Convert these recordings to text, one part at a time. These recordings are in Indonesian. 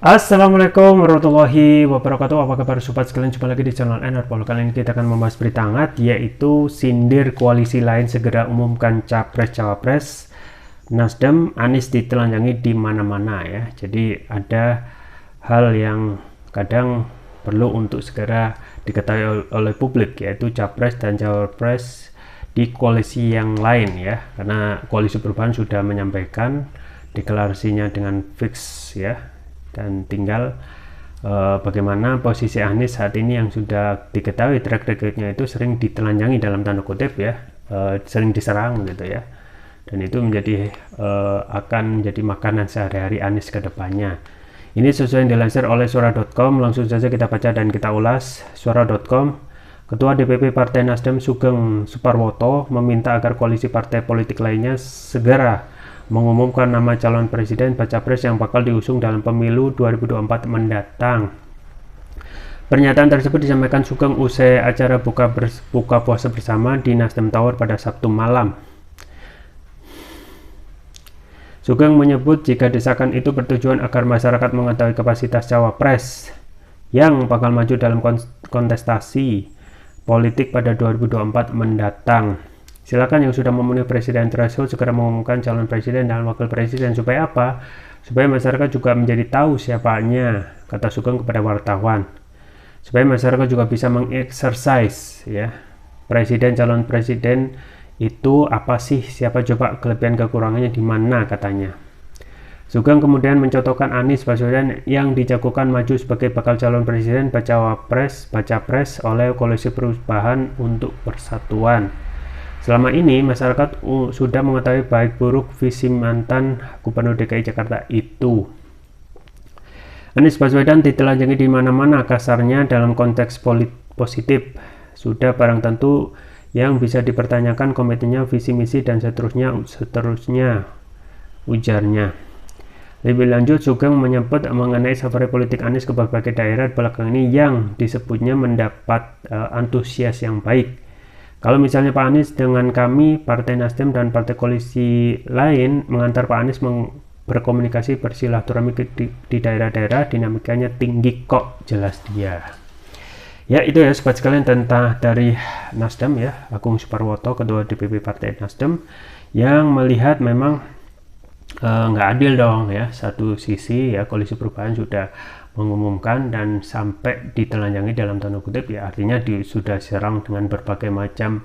Assalamualaikum warahmatullahi wabarakatuh. Apa kabar sobat sekalian? Jumpa lagi di channel Enerpol. Kali ini kita akan membahas berita hangat, yaitu sindir koalisi lain segera umumkan capres-cawapres. Nasdem, Anies ditelanjangi di mana-mana ya. Jadi ada hal yang kadang perlu untuk segera diketahui oleh publik, yaitu capres dan cawapres di koalisi yang lain ya. Karena koalisi perubahan sudah menyampaikan deklarasinya dengan fix ya, dan tinggal bagaimana posisi Anies saat ini yang sudah diketahui track recordnya itu sering ditelanjangi dalam tanda kutip ya, sering diserang gitu ya, dan itu akan menjadi makanan sehari-hari Anies ke depannya. Ini sesuai yang dilansir oleh suara.com. Langsung saja kita baca dan kita ulas. Suara.com, Ketua DPP Partai Nasdem Sugeng Suparwoto meminta agar koalisi partai politik lainnya segera mengumumkan nama calon presiden baca pres yang bakal diusung dalam pemilu 2024 mendatang. Pernyataan tersebut disampaikan Sugeng usai acara buka puasa bersama di Nasdem Tower pada Sabtu malam. Sugeng menyebut jika desakan itu bertujuan agar masyarakat mengetahui kapasitas cawapres yang bakal maju dalam kontestasi politik pada 2024 mendatang. Silakan yang sudah memenuhi presiden threshold segera mengumumkan calon presiden dan wakil presiden. Supaya apa? Supaya masyarakat juga menjadi tahu siapanya, kata Sugeng kepada wartawan. Supaya masyarakat juga bisa mengeksersis ya, presiden, calon presiden itu apa sih, siapa, coba kelebihan kekurangannya di mana, katanya. Sugeng kemudian mencontohkan Anies Baswedan yang dijagokan maju sebagai bakal calon presiden baca pres oleh koalisi perubahan untuk persatuan. Selama ini masyarakat sudah mengetahui baik buruk visi mantan Gubernur DKI Jakarta itu. Anies Baswedan ditelanjangi di mana-mana, kasarnya dalam konteks positif. Sudah barang tentu yang bisa dipertanyakan komitmennya, visi misi dan seterusnya, ujarnya. Lebih lanjut, Sugeng menyebut mengenai safari politik Anies ke berbagai daerah belakang ini yang disebutnya mendapat antusias yang baik. Kalau misalnya Pak Anies dengan kami, Partai Nasdem dan partai koalisi lain mengantar Pak Anies berkomunikasi, bersilaturahmi di daerah-daerah, dinamikanya tinggi kok, jelas dia. Ya, itu ya sobat sekalian tentang dari Nasdem ya, Agung Suparwoto, Ketua DPP Partai Nasdem, yang melihat memang nggak adil dong ya. Satu sisi ya koalisi perubahan sudah mengumumkan dan sampai ditelanjangi dalam tanda kutip ya, artinya sudah serang dengan berbagai macam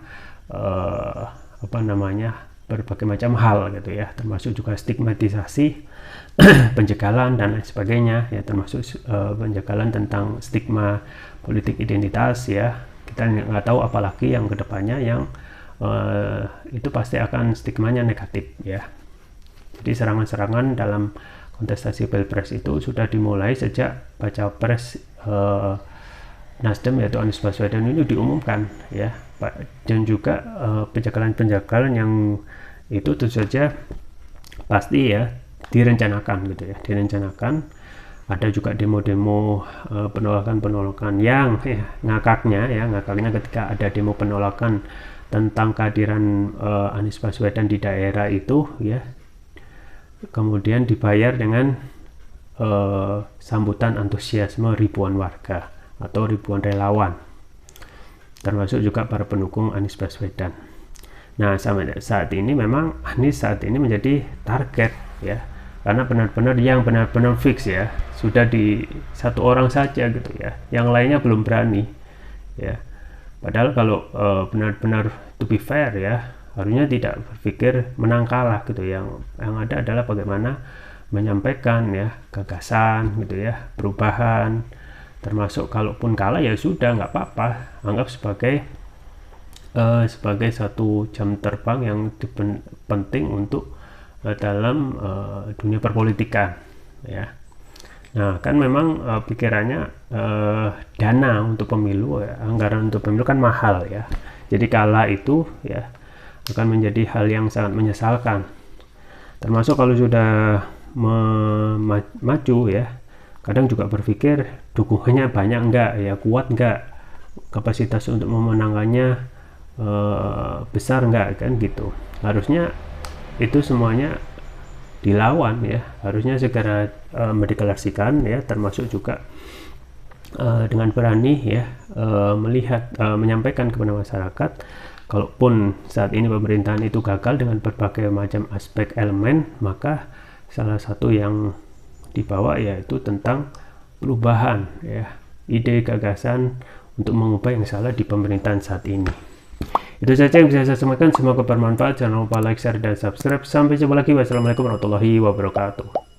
berbagai macam hal gitu ya, termasuk juga stigmatisasi, penjagalan dan lain sebagainya ya, termasuk penjagalan tentang stigma politik identitas ya. Kita nggak tahu apalagi yang kedepannya yang itu pasti akan stigmanya negatif ya. Jadi serangan-serangan dalam kontestasi pilpres itu sudah dimulai sejak baca pres Nasdem yaitu Anies Baswedan ini diumumkan ya, dan juga penjagalan-penjagalan yang itu tentu saja pasti ya direncanakan gitu ya, direncanakan. Ada juga demo-demo penolakan yang ngakaknya ketika ada demo penolakan tentang kehadiran Anies Baswedan di daerah itu ya, kemudian dibayar dengan sambutan antusiasme ribuan warga atau ribuan relawan, termasuk juga para pendukung Anies Baswedan. Nah, sampai saat ini memang Anies saat ini menjadi target ya, karena benar-benar fix ya, sudah di satu orang saja gitu ya, yang lainnya belum berani ya. Padahal kalau benar-benar to be fair ya, harusnya tidak berpikir menang kalah gitu, yang ada adalah bagaimana menyampaikan ya gagasan gitu ya, perubahan, termasuk kalaupun kalah ya sudah nggak apa-apa, anggap sebagai satu jam terbang yang penting untuk dalam dunia perpolitikan ya. Nah, kan memang pikirannya dana untuk pemilu ya, anggaran untuk pemilu kan mahal ya, jadi kalah itu ya akan menjadi hal yang sangat menyesalkan. Termasuk kalau sudah maju ya, kadang juga berpikir dukungannya banyak enggak ya, kuat enggak, kapasitas untuk memenangkannya besar enggak, kan gitu. Harusnya itu semuanya dilawan ya, harusnya segera mendeklarasikan ya, termasuk juga dengan berani ya melihat menyampaikan kepada masyarakat, kalaupun saat ini pemerintahan itu gagal dengan berbagai macam aspek elemen, maka salah satu yang dibawa yaitu tentang perubahan ya, ide gagasan untuk mengubah yang salah di pemerintahan saat ini. Itu saja yang bisa saya sampaikan, semoga bermanfaat. Jangan lupa like, share, dan subscribe. Sampai jumpa lagi. Wassalamualaikum warahmatullahi wabarakatuh.